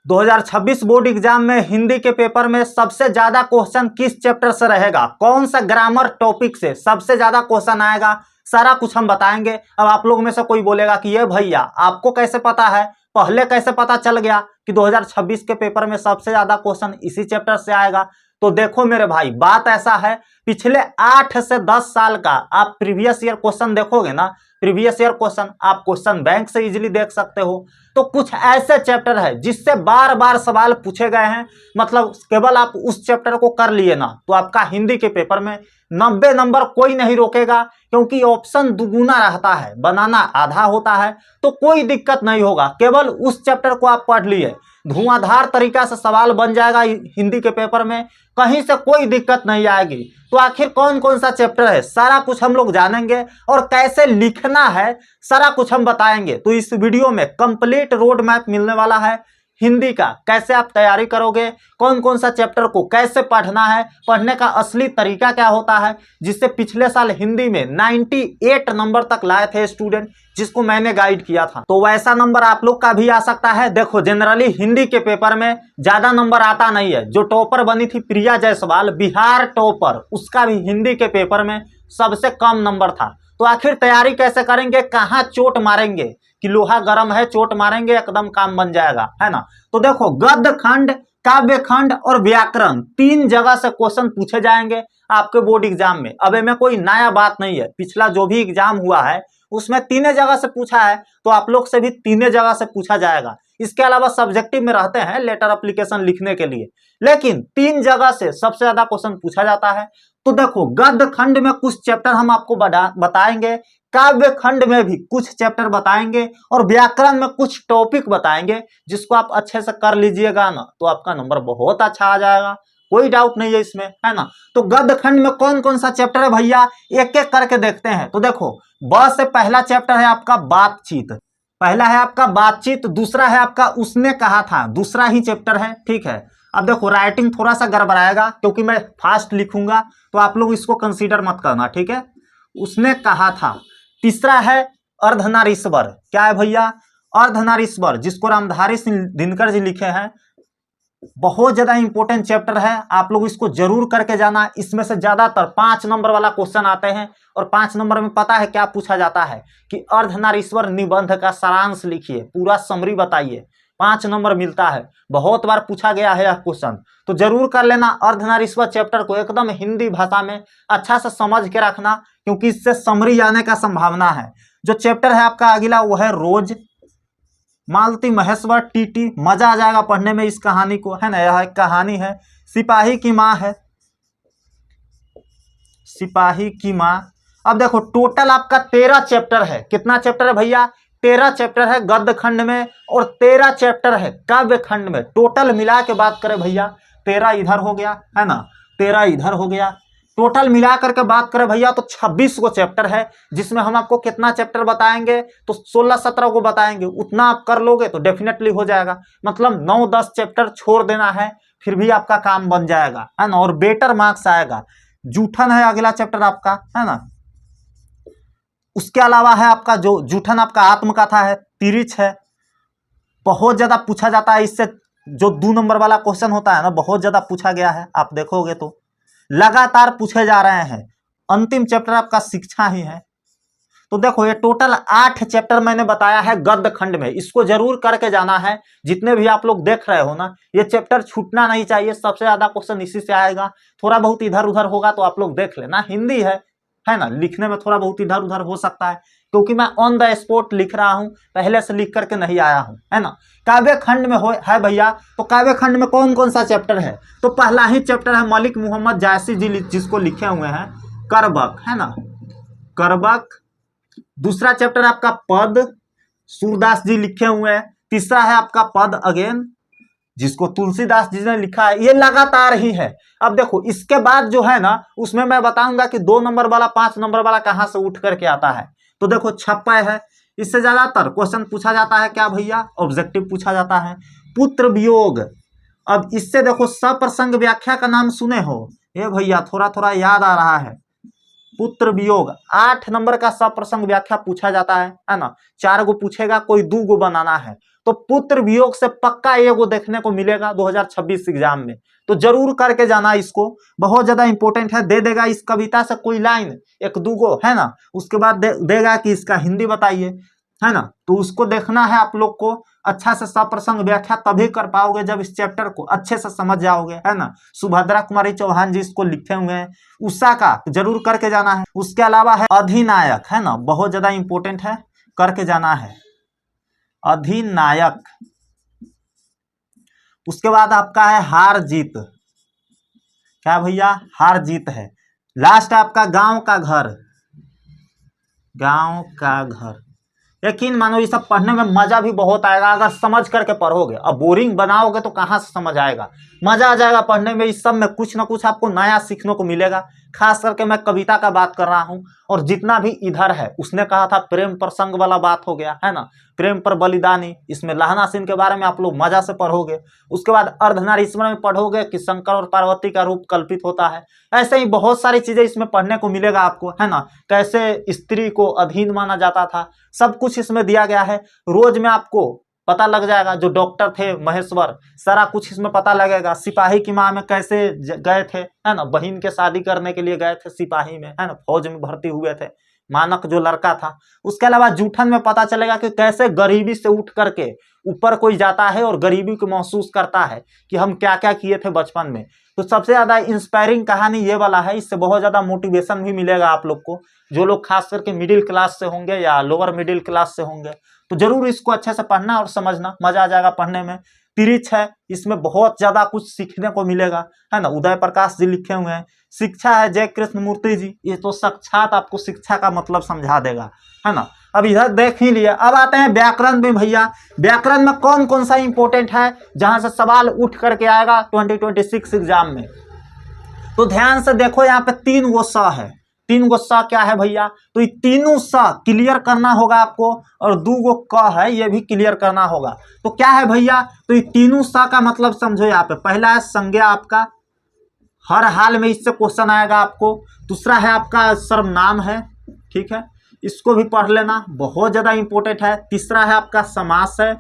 2026 board exam में हिंदी के paper में सबसे ज्यादा क्वेश्चन किस चैप्टर से रहेगा, कौन सा ग्रामर टॉपिक से सबसे ज्यादा क्वेश्चन आएगा, सारा कुछ हम बताएंगे। अब आप लोग में से कोई बोलेगा कि ये भैया आपको कैसे पता है, पहले कैसे पता चल गया कि 2026 के पेपर में सबसे ज्यादा क्वेश्चन इसी चैप्टर से आएगा। तो देखो मेरे भाई, बात ऐसा है, पिछले 8 से 10 साल का आप प्रीवियस ईयर क्वेश्चन देखोगे ना, प्रीवियस ईयर क्वेश्चन आप क्वेश्चन बैंक से इजीली देख सकते हो। तो कुछ ऐसे चैप्टर है जिससे बार बार सवाल पूछे गए हैं, मतलब केवल आप उस चैप्टर को कर लिए ना तो आपका हिंदी के पेपर में 90 नंबर कोई नहीं रोकेगा, क्योंकि ऑप्शन दुगुना रहता है, बनाना आधा होता है। तो कोई दिक्कत नहीं होगा, केवल उस चैप्टर को आप पढ़ लिए, धुआंधार तरीका से सवाल बन जाएगा हिंदी के पेपर में, कहीं से कोई दिक्कत नहीं आएगी। तो आखिर कौन कौन सा चैप्टर है सारा कुछ हम लोग जानेंगे, और कैसे लिखना है सारा कुछ हम बताएंगे। तो इस वीडियो में कंप्लीट रोड मैप मिलने वाला है हिंदी का, कैसे आप तैयारी करोगे, कौन कौन सा चैप्टर को कैसे पढ़ना है, पढ़ने का असली तरीका क्या होता है, जिससे पिछले साल हिंदी में 98 नंबर तक लाए थे स्टूडेंट, जिसको मैंने गाइड किया था। तो वैसा नंबर आप लोग का भी आ सकता है। देखो जनरली हिंदी के पेपर में ज्यादा नंबर आता नहीं है। जो टॉपर बनी थी प्रिया जायसवाल, बिहार टॉपर, उसका भी हिंदी के पेपर में सबसे कम नंबर था। तो आखिर तैयारी कैसे करेंगे, कहाँ चोट मारेंगे कि लोहा गर्म है, चोट मारेंगे एकदम काम बन जाएगा, है ना। तो देखो गद्य खंड, काव्य खंड और व्याकरण 3 जगह से क्वेश्चन पूछे जाएंगे आपके बोर्ड एग्जाम में। अब में कोई नया बात नहीं है, पिछला जो भी एग्जाम हुआ है उसमें 3 जगह से पूछा है, तो आप लोग से भी 3 जगह से पूछा जाएगा। इसके अलावा सब्जेक्टिव में रहते हैं लेटर एप्लीकेशन लिखने के लिए, लेकिन 3 जगह से सबसे ज्यादा क्वेश्चन पूछा जाता है। तो देखो गद्य खंड में कुछ चैप्टर हम आपको बताएंगे, काव्य खंड में भी कुछ चैप्टर बताएंगे, और व्याकरण में कुछ टॉपिक बताएंगे, जिसको आप अच्छे से कर लीजिएगा ना तो आपका नंबर बहुत अच्छा आ जाएगा, कोई डाउट नहीं है इसमें, है ना। तो गद्य खंड में कौन कौन सा चैप्टर है भैया, एक एक करके देखते हैं। तो देखो ब से पहला चैप्टर है आपका बातचीत, पहला है आपका बातचीत, दूसरा है आपका उसने कहा था, दूसरा ही चैप्टर है, ठीक है। अब देखो राइटिंग थोड़ा सा गड़बड़ाएगा क्योंकि मैं फास्ट लिखूंगा, तो आप लोग इसको कंसीडर मत करना, ठीक है। उसने कहा था। तीसरा है अर्धनारीश्वर, क्या है भैया, अर्धनारीश्वर, जिसको रामधारी सिंह दिनकर जी लिखे हैं। बहुत ज्यादा इंपॉर्टेंट चैप्टर है, आप लोग इसको जरूर करके जाना। इसमें से ज्यादातर 5 नंबर वाला क्वेश्चन आते हैं, और 5 नंबर में पता है क्या पूछा जाता है कि अर्धनारीश्वर निबंध का सारांश लिखिए, पूरा समरी बताइए, 5 नंबर मिलता है। बहुत बार पूछा गया है यह क्वेश्चन, तो जरूर कर लेना। अर्धनारीश्वर चैप्टर को एकदम हिंदी भाषा में अच्छा से समझ के रखना, क्योंकि इससे समरी आने का संभावना है। जो चैप्टर है आपका अगला वो है रोज, मालती महेश्वर टीटी, मजा आ जाएगा पढ़ने में इस कहानी को, है ना। यह एक कहानी है, सिपाही की माँ है, सिपाही की माँ। अब देखो टोटल आपका 13 चैप्टर है, कितना चैप्टर है भैया, 13 चैप्टर है गद्य खंड में, और 13 चैप्टर है काव्य खंड में। टोटल मिला के बात करें भैया, 13 इधर हो गया, है ना, 13 इधर हो गया, टोटल मिला करके बात करें भैया तो 26 को चैप्टर है, जिसमें हम आपको कितना चैप्टर बताएंगे, तो 16-17 को बताएंगे। उतना आप कर लोगे तो डेफिनेटली हो जाएगा, मतलब 9-10 चैप्टर छोड़ देना है, फिर भी आपका काम बन जाएगा, है ना, और बेटर मार्क्स आएगा। जूठन है अगला चैप्टर आपका, है ना। उसके अलावा है आपका जो जूठन आपका आत्मकथा है, तिरिच है, बहुत ज्यादा पूछा जाता है इससे। जो 2 नंबर वाला क्वेश्चन होता है ना, बहुत ज्यादा पूछा गया है, आप देखोगे तो लगातार पूछे जा रहे हैं। अंतिम चैप्टर आपका शिक्षा ही है। तो देखो ये टोटल 8 चैप्टर मैंने बताया है गद्य खंड में, इसको जरूर करके जाना है। जितने भी आप लोग देख रहे हो ना, ये चैप्टर छूटना नहीं चाहिए, सबसे ज्यादा क्वेश्चन इसी से आएगा। थोड़ा बहुत इधर उधर होगा तो आप लोग देख लेना, हिंदी है ना, लिखने में थोड़ा बहुत इधर उधर हो सकता है, क्योंकि मैं ऑन द स्पॉट लिख रहा हूं, पहले से लिख करके नहीं आया हूं, है ना। काव्य खंड में है भैया, तो काव्य खंड में कौन कौन सा चैप्टर है, तो पहला ही चैप्टर है मलिक मोहम्मद जायसी जी जिसको लिखे हुए हैं करबक, है ना, करबक। दूसरा चैप्टर आपका पद, सूरदास जी लिखे हुए हैं। तीसरा है आपका पद अगेन, जिसको तुलसीदास जी ने लिखा है, ये लगातार ही है। अब देखो इसके बाद जो है ना, उसमें मैं बताऊंगा कि 2 नंबर वाला 5 नंबर वाला कहां से उठ करके आता है। तो देखो छप्पय है, इससे ज्यादातर क्वेश्चन पूछा जाता है क्या भैया, ऑब्जेक्टिव पूछा जाता है। पुत्र वियोग, अब इससे देखो सप्रसंग व्याख्या का नाम सुने हो, ये भैया थोड़ा थोड़ा याद आ रहा है। पुत्र वियोग 8 नंबर का सप्रसंग व्याख्या पूछा जाता है ना। 4 गो पूछेगा, कोई 2 गो बनाना है। तो पुत्र वियोग से पक्का ये वो देखने को मिलेगा 2026 एग्जाम में। तो जरूर करके जाना इसको, बहुत ज्यादा इंपॉर्टेंट है। दे देगा इस कविता से कोई लाइन एक दूगो, है ना, उसके बाद देगा कि इसका हिंदी बताइए, है ना। तो उसको देखना है आप लोग को अच्छा से, सप्रसंग व्याख्या तभी कर पाओगे जब इस चैप्टर को अच्छे से समझ जाओगे, है ना। सुभद्रा कुमारी चौहान जी इसको लिखे हुए हैं, उषा का जरूर करके जाना है। उसके अलावा है अधिनायक, है ना, बहुत ज्यादा इंपॉर्टेंट है, करके जाना है अधिनायक। उसके बाद आपका है हार जीत, क्या भैया, हार जीत है। लास्ट आपका गांव का घर, गांव का घर। यकीन मानो ये सब पढ़ने में मजा भी बहुत आएगा अगर समझ करके पढ़ोगे। अब बोरिंग बनाओगे तो कहाँ से समझ आएगा, मजा आ जाएगा पढ़ने में। इस सब में कुछ ना कुछ आपको नया सीखने को मिलेगा। खास करके मैं कविता का बात कर रहा हूँ, और जितना भी इधर है, उसने कहा था प्रेम प्रसंग वाला बात हो गया, है ना, प्रेम पर बलिदानी, इसमें लहना सिंह के बारे में आप लोग मजा से पढ़ोगे। उसके बाद अर्धनारीश्वर में पढ़ोगे कि शंकर और पार्वती का रूप कल्पित होता है। ऐसे ही बहुत सारी चीजें इसमें पढ़ने को मिलेगा आपको, है ना, कैसे स्त्री को अधीन माना जाता था, सब कुछ इसमें दिया गया है। रोज में आपको पता लग जाएगा, जो डॉक्टर थे महेश्वर, सारा कुछ इसमें पता लगेगा। सिपाही की माँ में कैसे गए थे, है ना, बहन के शादी करने के लिए गए थे सिपाही में, है ना, फौज में भर्ती हुए थे, मानक जो लड़का था। उसके अलावा जूठन में पता चलेगा कि कैसे गरीबी से उठ करके ऊपर कोई जाता है और गरीबी को महसूस करता है कि हम क्या क्या किए थे बचपन में। तो सबसे ज्यादा इंस्पायरिंग कहानी ये वाला है, इससे बहुत ज्यादा मोटिवेशन भी मिलेगा आप लोग को, जो लोग खास करके मिडिल क्लास से होंगे या लोअर मिडिल क्लास से होंगे। तो जरूर इसको अच्छे से पढ़ना और समझना, मजा आ जाएगा पढ़ने में। तिरिच है, इसमें बहुत ज्यादा कुछ सीखने को मिलेगा, है ना। उदय प्रकाश जी लिखे हुए हैं। शिक्षा है जय कृष्ण मूर्ति जी, ये तो साक्षात आपको शिक्षा का मतलब समझा देगा, है ना। अब इधर देख ही लिया, अब आते हैं व्याकरण में। भैया व्याकरण में कौन कौन सा इंपॉर्टेंट है जहां से सवाल उठ करके आएगा 2026 एग्जाम में। तो ध्यान से देखो, यहाँ पे 3 गो स है। 3 गो स क्या है भैया, तो ये तीनों स क्लियर करना होगा आपको, और 2 गो क है ये भी क्लियर करना होगा। तो क्या है भैया, तो ये तीनों स का मतलब समझो। यहाँ पे पहला है संज्ञा, आपका हर हाल में इससे क्वेश्चन आएगा आपको। दूसरा है आपका सर्वनाम है, ठीक है, इसको भी पढ़ लेना, बहुत ज्यादा इंपॉर्टेंट है। तीसरा है आपका समास है,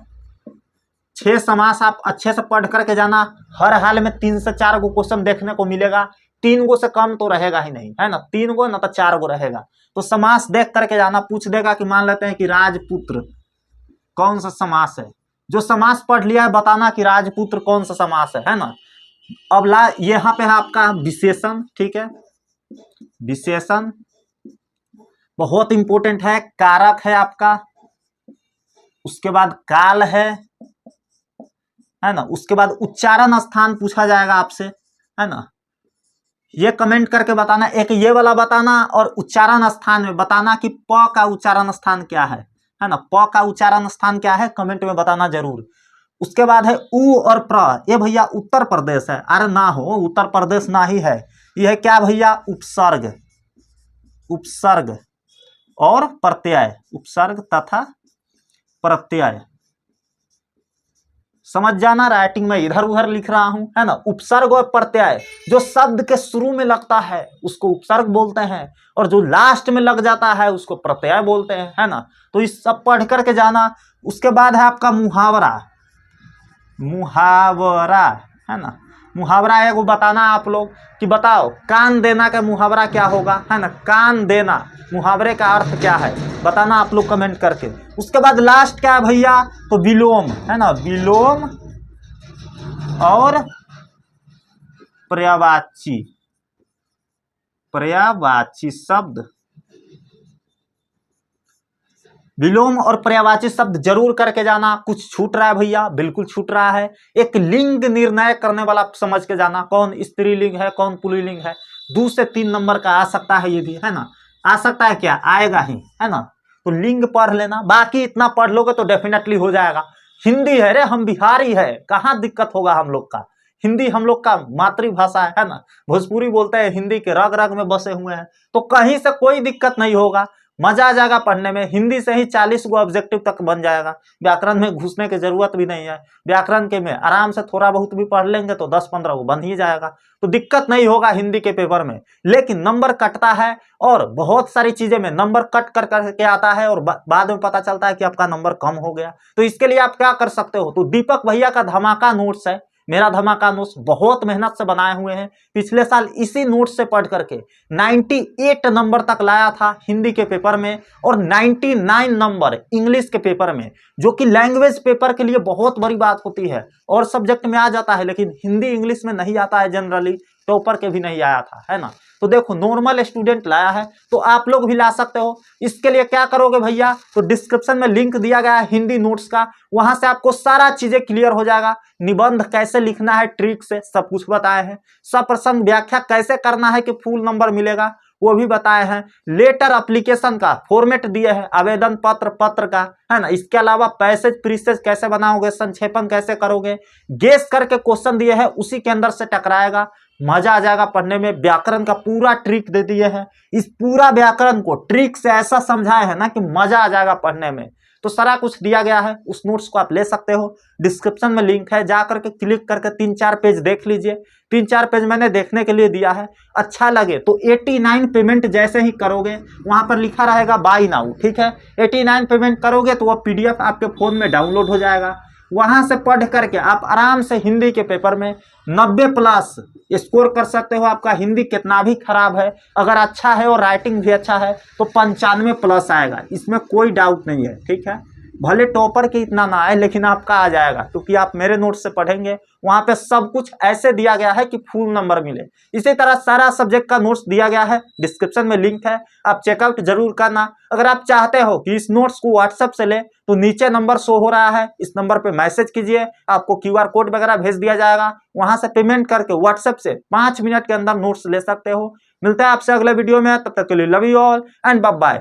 6 समास आप अच्छे से पढ़ करके जाना। हर हाल में 3 से 4 गो क्वेश्चन देखने को मिलेगा, 3 गो से कम तो रहेगा ही नहीं, है ना, 3 गो ना तो 4 गो रहेगा। तो समास देख करके जाना। पूछ देगा कि मान लेते हैं कि राजपुत्र कौन सा समास है, जो समास पढ़ लिया है बताना कि राजपुत्र कौन सा समास है ना। अब यहाँ पे है आपका विशेषण, ठीक है, विशेषण बहुत इंपॉर्टेंट है। कारक है आपका, उसके बाद काल है ना। उसके बाद उच्चारण स्थान पूछा जाएगा आपसे, है ना, ये कमेंट करके बताना। एक ये वाला बताना, और उच्चारण स्थान में बताना कि प का उच्चारण स्थान क्या है ना, प का उच्चारण स्थान क्या है, कमेंट में बताना जरूर। उसके बाद है उ और प्र, ये भैया उत्तर प्रदेश है, अरे ना हो, उत्तर प्रदेश ना ही है, यह है क्या भैया, उपसर्ग, उपसर्ग और प्रत्यय, उपसर्ग तथा प्रत्यय, समझ जाना। राइटिंग में इधर उधर लिख रहा हूं, है ना। उपसर्ग और प्रत्यय जो शब्द के शुरू में लगता है उसको उपसर्ग बोलते हैं, और जो लास्ट में लग जाता है उसको प्रत्यय बोलते हैं, है ना। तो इस सब पढ़ करके जाना। उसके बाद है आपका मुहावरा, मुहावरा, है ना। मुहावरा एगो बताना आप लोग कि बताओ कान देना का मुहावरा क्या होगा, है ना, कान देना मुहावरे का अर्थ क्या है, बताना आप लोग कमेंट करके। उसके बाद लास्ट क्या है भैया, तो विलोम, है ना, विलोम और पर्यायवाची, पर्यायवाची शब्द, विलोम और पर्यायवाची शब्द जरूर करके जाना। कुछ छूट रहा है भैया, बिल्कुल छूट रहा है। एक लिंग निर्णय करने वाला समझ के जाना, कौन स्त्रीलिंग है कौन पुल्लिंग है। 2 से 3 नंबर का आ सकता है, ये भी, है ना, आ सकता है, क्या आएगा ही, है ना। तो लिंग पढ़ लेना, बाकी इतना पढ़ लोगे तो डेफिनेटली हो जाएगा। हिंदी है रे, हम बिहारी है, कहाँ दिक्कत होगा हम लोग का। हिंदी हम लोग का मातृभाषा है ना, भोजपुरी बोलते हैं, हिंदी के रग रग में बसे हुए हैं, तो कहीं से कोई दिक्कत नहीं होगा। मजा आ जाएगा पढ़ने में। हिंदी से ही 40 गो ऑब्जेक्टिव तक बन जाएगा, व्याकरण में घुसने की जरूरत भी नहीं है। व्याकरण के में आराम से थोड़ा बहुत भी पढ़ लेंगे तो 10-15 गो बन ही जाएगा, तो दिक्कत नहीं होगा हिंदी के पेपर में। लेकिन नंबर कटता है और बहुत सारी चीजें में नंबर कट कर करके आता है और बाद में पता चलता है कि आपका नंबर कम हो गया। तो इसके लिए आप क्या कर सकते हो, तो दीपक भैया का धमाका नोट्स है, मेरा धमाका नोट्स बहुत मेहनत से बनाए हुए हैं। पिछले साल इसी नोट्स से पढ़ करके 98 नंबर तक लाया था हिंदी के पेपर में और 99 नंबर इंग्लिश के पेपर में, जो कि लैंग्वेज पेपर के लिए बहुत बड़ी बात होती है। और सब्जेक्ट में आ जाता है लेकिन हिंदी इंग्लिश में नहीं आता है, जनरली टॉपर के भी नहीं आया था, है ना। तो देखो नॉर्मल स्टूडेंट लाया है तो आप लोग भी ला सकते हो। इसके लिए क्या करोगे भैया, तो डिस्क्रिप्शन में लिंक दिया गया है हिंदी नोट्स का, वहां से आपको सारा चीजें क्लियर हो जाएगा। निबंध कैसे लिखना है ट्रिक से सब कुछ बताए हैं, सप्रसंग व्याख्या कैसे करना है कि फुल नंबर मिलेगा वो भी बताए हैं। लेटर एप्लीकेशन का फॉर्मेट दिए हैं, आवेदन पत्र का, है ना। इसके अलावा पैसेज प्रीसेज कैसे बनाओगे, संक्षेपण कैसे करोगे, गेस करके क्वेश्चन दिए हैं उसी के अंदर से टकराएगा। मजा आ जाएगा पढ़ने में। व्याकरण का पूरा ट्रिक दे दिए हैं, इस पूरा व्याकरण को ट्रिक से ऐसा समझाए है ना कि मजा आ जाएगा पढ़ने में। तो सारा कुछ दिया गया है, उस नोट्स को आप ले सकते हो, डिस्क्रिप्शन में लिंक है, जा करके क्लिक करके 3-4 पेज देख लीजिए। 3-4 पेज मैंने देखने के लिए दिया है, अच्छा लगे तो 89 पेमेंट जैसे ही करोगे वहां पर लिखा रहेगा बाय नाउ, ठीक है। 89 पेमेंट करोगे तो वह PDF आपके फोन में डाउनलोड हो जाएगा। वहां से पढ़ करके आप आराम से हिंदी के पेपर में 90+ स्कोर कर सकते हो। आपका हिंदी कितना भी खराब है, अगर अच्छा है और राइटिंग भी अच्छा है तो 95+ आएगा, इसमें कोई डाउट नहीं है, ठीक है। भले टॉपर की इतना ना आए लेकिन आपका आ जाएगा, क्योंकि आप मेरे नोट से पढ़ेंगे, वहां पे सब कुछ ऐसे दिया गया है कि फुल नंबर मिले। इसी तरह सारा सब्जेक्ट का नोट्स दिया गया है, डिस्क्रिप्शन में लिंक है, आप चेकआउट जरूर करना। अगर आप चाहते हो कि इस नोट्स को व्हाट्सएप से ले तो नीचे नंबर शो हो रहा है, इस नंबर पे मैसेज कीजिए, आपको QR कोड वगैरह भेज दिया जाएगा, वहां से पेमेंट करके व्हाट्सएप से 5 मिनट के अंदर नोट्स ले सकते हो। मिलता है आपसे अगले वीडियो में, तब तक के लिए love you all and bye bye.